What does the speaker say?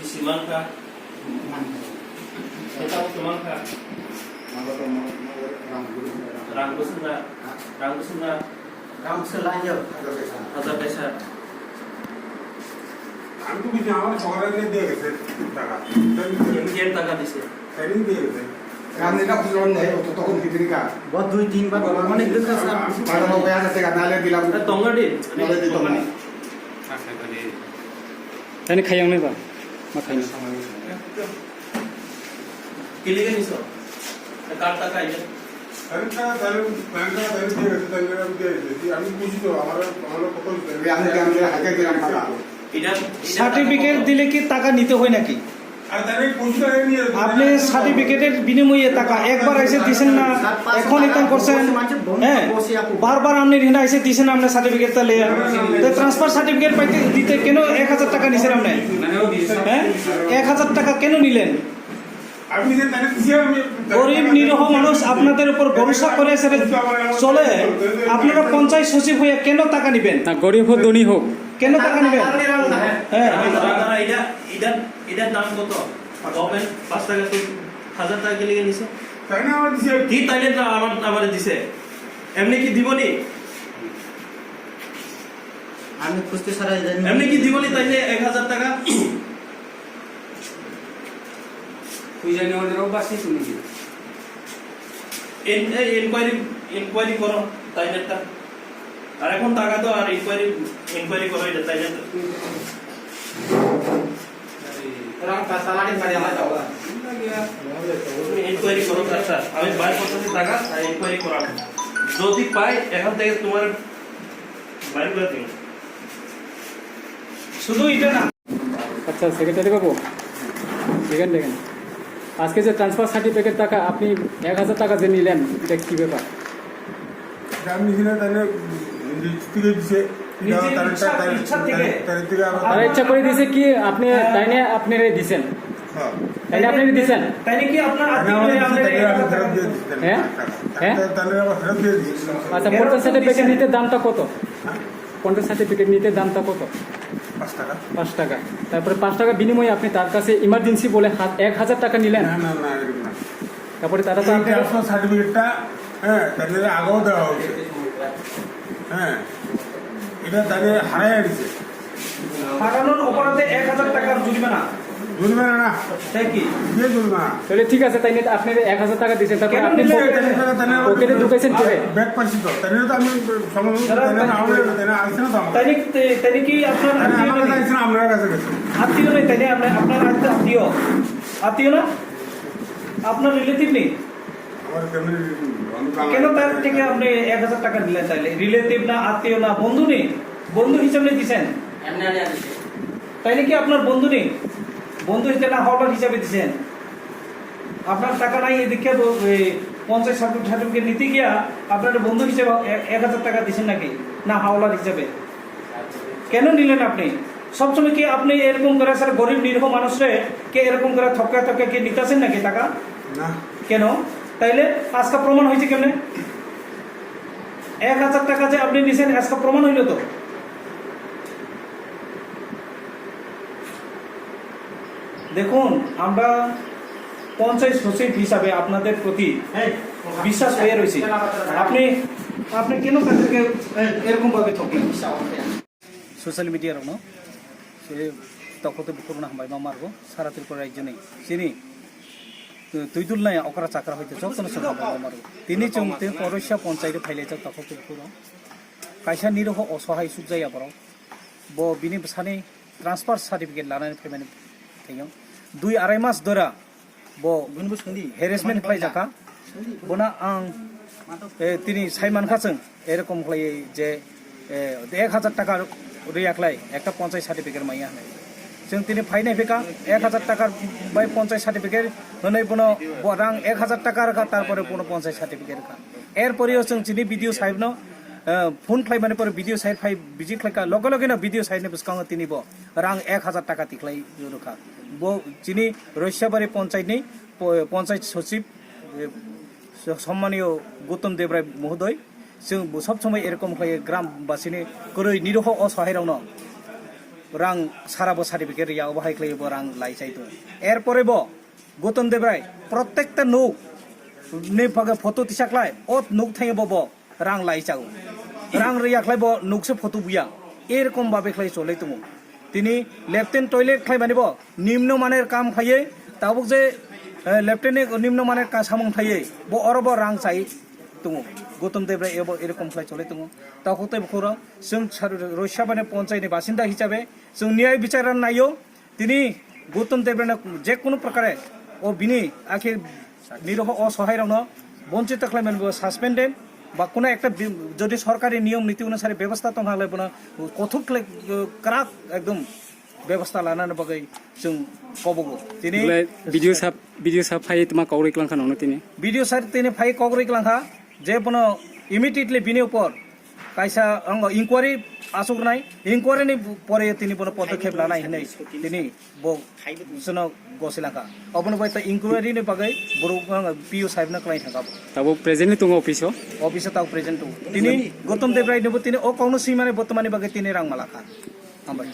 Busimangka. Kita Busimangka. Rangkusna. Rangkusna aja. Hazar paisa. আমি তো বুঝি আমার সকালে দিয়ে গেছে টাকা Kian taka dise. ট্রেনিং দিয়ে গেছে রামনেটা বুঝলাম না তখন ভিতরে কা बहुत 2-3 बार অনেক দিন স্যার বাড়া বাবা আছে টাকা নালে দিলাম Tongadi. নালে দি তো না Tani khayang ni ba? Makhayang. Kiligan iso. Kar taka ide. ব্যাংকটা তাহলে দিয়ে গেছে তাহলে আমি দিয়ে গেছি আমি বুঝি তো আমার কত আমি হাতে দিলাম টাকা Ida. সার্টিফিকেট দিলে কি টাকা নিতে হয় নাকি? আর তাহলে বুঝতে নিয়ে আপনি সার্টিফিকেটের বিনিময়ে টাকা একবার এসে দিছেন না, এখন এটা করছেন, হ্যাঁ বারবার আপনি রিনা এসে দিছেন আপনি সার্টিফিকেট তাহলে তো ট্রান্সফার সার্টিফিকেট পাইতে দিতে কেন 1000 টাকা নিছেন আপনি? হ্যাঁ 1000 টাকা কেন নিলেন? আমি যে তাহলে দিছি আমি গরিব নিরহ মানুষ আপনাদের উপর ভরসা করে সেটা চলে, আপনারা পঞ্চায়েত সচিব হয়ে কেন টাকা নিবেন? না গরিব হোক ধনী হোক কেন টাকা নিবেন? হ্যাঁ Ida দাম কত? গভর্নমেন্ট 5 টাকা তো 1000 টাকা কলিগে নিছে। তাই না আমার দিছি কি তাইলে আমারে দিছে? এমনি কি দিবনি? আমি খুঁজতে সারা জানি এমনি কি দিবনি তাইলে 1000 টাকা? তুই জানি ওদের অভ্যাসই শুনি ইনকোয়ারি করো তাইলেটা। আর এখন টাকা তো আর ইনকোয়ারি করো এটা তাইলে রাম পাসালাড়ি মারি আমার যাওয়া ইনকোয়ারি করো স্যার। আমি বাইরে করতেছি টাকা আর ইনকোয়ারি করাবো। যদি পাই এখান থেকে তোমার বাইরে করে দিন। শুধু এটা না, আচ্ছা সেক্রেটারি বাবু দেখেন আজকে যে ট্রান্সফার সার্টিফিকেট টাকা আপনি 1000 টাকা যে নিলেন এটা কি ব্যাপার? আমি নিছি না তাহলে থেকে দিছে আর ইচ্ছা করে দিয়েছে কি আপনি তাই না আপনারা দিছেন? তাই না আপনারা দিছেন? তাই নাকি আপনার আত্মীয় হ্যাঁ হ্যাঁ তাহলে আবার ফেরত দিয়ে দিছি আচ্ছা পঞ্চায়েত সার্টিফিকেট নিতে দামটা কত? পঞ্চায়েত সার্টিফিকেট নিতে দামটা কত? 5 টাকা 5 টাকা। তারপরে 5 টাকা বিনিময়ে আপনি তার কাছে ইমার্জেন্সি বলে 1000 টাকা নিলেন। না এরকম না তারপরে তারা তো আপনার ট্রান্সফার সার্টিফিকেটটা হ্যাঁ তাহলে আগেও দেওয়া হয়েছে হ্যাঁ এটা তাহলে হারাই দিছে হারানোর অপরাধে 1000 টাকার জরিমানা। জরিমানা না তাই কি? দিয়ে জরিমানা তাহলে ঠিক আছে তাই নিয়ে আপনি 1000 টাকা দিয়েছেন, তারপরে কেন আপনি নিলেন? পকেটে ঢুকেছেন কি? ব্যাগ পাচ্ছি তো তাহলে তো আমি তাই কি আপনার আপনার কাছে গেছি আত্মীয় নেই? তাই আপনার আত্মীয় না, আপনার রিলেটিভ নেই? আমার ফ্যামিলি কেন তার থেকে আপনি 1000 টাকা দিলেন? তাইলে রিলেটিভ না, আত্মীয় না, বন্ধু নেই? বন্ধু হিসাবে দিচ্ছেন এমনি আরে আছে তাই নাকি? আপনার বন্ধু নেই, বন্ধু হিসেবে না হওয়ার হিসাবে দিচ্ছেন। আপনার টাকা নাই এদিকে পঞ্চায়েত সার্টিফিকেট নিতে গিয়া আপনার বন্ধু হিসেবে 1000 টাকা দিচ্ছেন নাকি না হাওলার হিসাবে? কেন নিলেন আপনি? সবসময় কি আপনি এরকম করে স্যার গরিব নিরীহ মানুষরে কে এরকম করে থকা কি নিতেছেন নাকি টাকা? না কেন? তাইলে আজকে প্রমাণ হয়েছে কেমনে? 1000 টাকা যে আপনি নিছেন আজকে প্রমাণ হইল তো। দেখুন আমরা পঞ্চায়েত সচিব হিসাবে আপনাদের প্রতি বিশ্বাস হয়ে রয়েছে, আপনি কেন তাদেরকে এরকম ভাবে ঠকলেন? সচিয়েল মিডিয়ার ন সে তখতে করোনা হামবাই মা মারবো সারাতির করে একজনে চিনি তুই তুল নাই অকরা চাকরা হইতে যতন সব মারবো তিনি চমতে পরশা পঞ্চায়েত ফাইলে যাও তখতে করো কাইসা নিরহ অসহায় সুখ যাইয়া পড়ো ব বিনি সানি ট্রান্সফার সার্টিফিকেট লাनानै फैमाने थैयाव 2-2.5 मास दरा ब हेरेसमेन्ट खालाय जाका बना आं তিনি সাইমান খাচং এরকম খাই যে 1000 টাকা রিয়াকলাই একটা পঞ্চায়েত সার্টিফিকেট মাইয়া হয় जों তিনি ফাইনাই ফেকা 1000 টাকার বাই পঞ্চায়েত সার্টিফিকেট হनै বনো রাং 1000 টাকা রাখা তারপরে কোনো পঞ্চায়েত সার্টিফিকেট রাখা এরপরেও जों চিনি ভিডিও সাহেব ন ফোন খাইমানে পরে ভিডিও সাইড ফাই বিজি খাইকা লগে লগে না ভিডিও সাইডনে বুসকাং তিনিব রাং 1000 টাকা তিখলাই জরুখা ব চিনি রৈশাবাড়ি পঞ্চায়েতনি পঞ্চায়েত সচিব সম্মানীয় গৌতম দেবরায় মহোদয় जों सब समय এরকম হয় গ্রামবাসীনি গরৈ নিরহ অসহায় রাউন rang sarabo certificate ya bahai klei bo rang lai chai to erpore bo Gautam Dev Rai প্রত্যেকটা nuk ne paga photo tisaklai ot nuk thai bo rang lai chau rang riya klai bo nuk se photo buya এরকম ভাবে klai চলে তুমু তিনি lieutenant toilet খাই বানিব নিম্ন মানের কাম খাইয়ে তাবুক যে লেফটেন্টে নিম্ন মানের কাজ সামং খাইয়ে ব অরব রাং চাই তুমু গৌতম দেব রায় এরকম খাই চলে তুমু তখতে বখরা जों রৈশাবানে পঞ্চায়েতের বাসিন্দা হিসাবে जों ন্যায় বিচার নাইও তিনি গৌতম দেব রায় যে কোনো প্রকারে ও বিনি আখি নিরহ অসহায় রং বঞ্চিত খাইমানব সাসপেন্ডেড বা কোনো একটা যদি সরকারি নিয়ম নীতি অনুসারে ব্যবস্থা তো নালে বনা কঠোর ক্রাক একদম ব্যবস্থা লানানো বাগै जों কবগো তিনি ভিডিও সাপ ফাই তোমা কৌরি ক্লাং খানো তিনি ভিডিও সার তিনি ফাই কগরি ক্লাংখা যে বনো ইমিডিয়েটলি বিনি উপর কাইসা অঙ্গ ইনকোয়ারি আসুক নাই ইনকোয়ারিনি পরে তিনি বনো পদক্ষেপ লানাই হनै তিনি ব সনো গসিলাখা অবনো বাইতা ইনকোয়ারিনি বাগै বড় পিও সাহেবনা ক্লাই থাকা তাবো প্রেজেন্টলি তুঙ্গ অফিসও অফিসে তাও প্রেজেন্ট তিনি গৌতম দেব রায় নেব তিনি ও কৌনো সীমানে বর্তমানে বাগै তিনি রাং মালাখা আমরা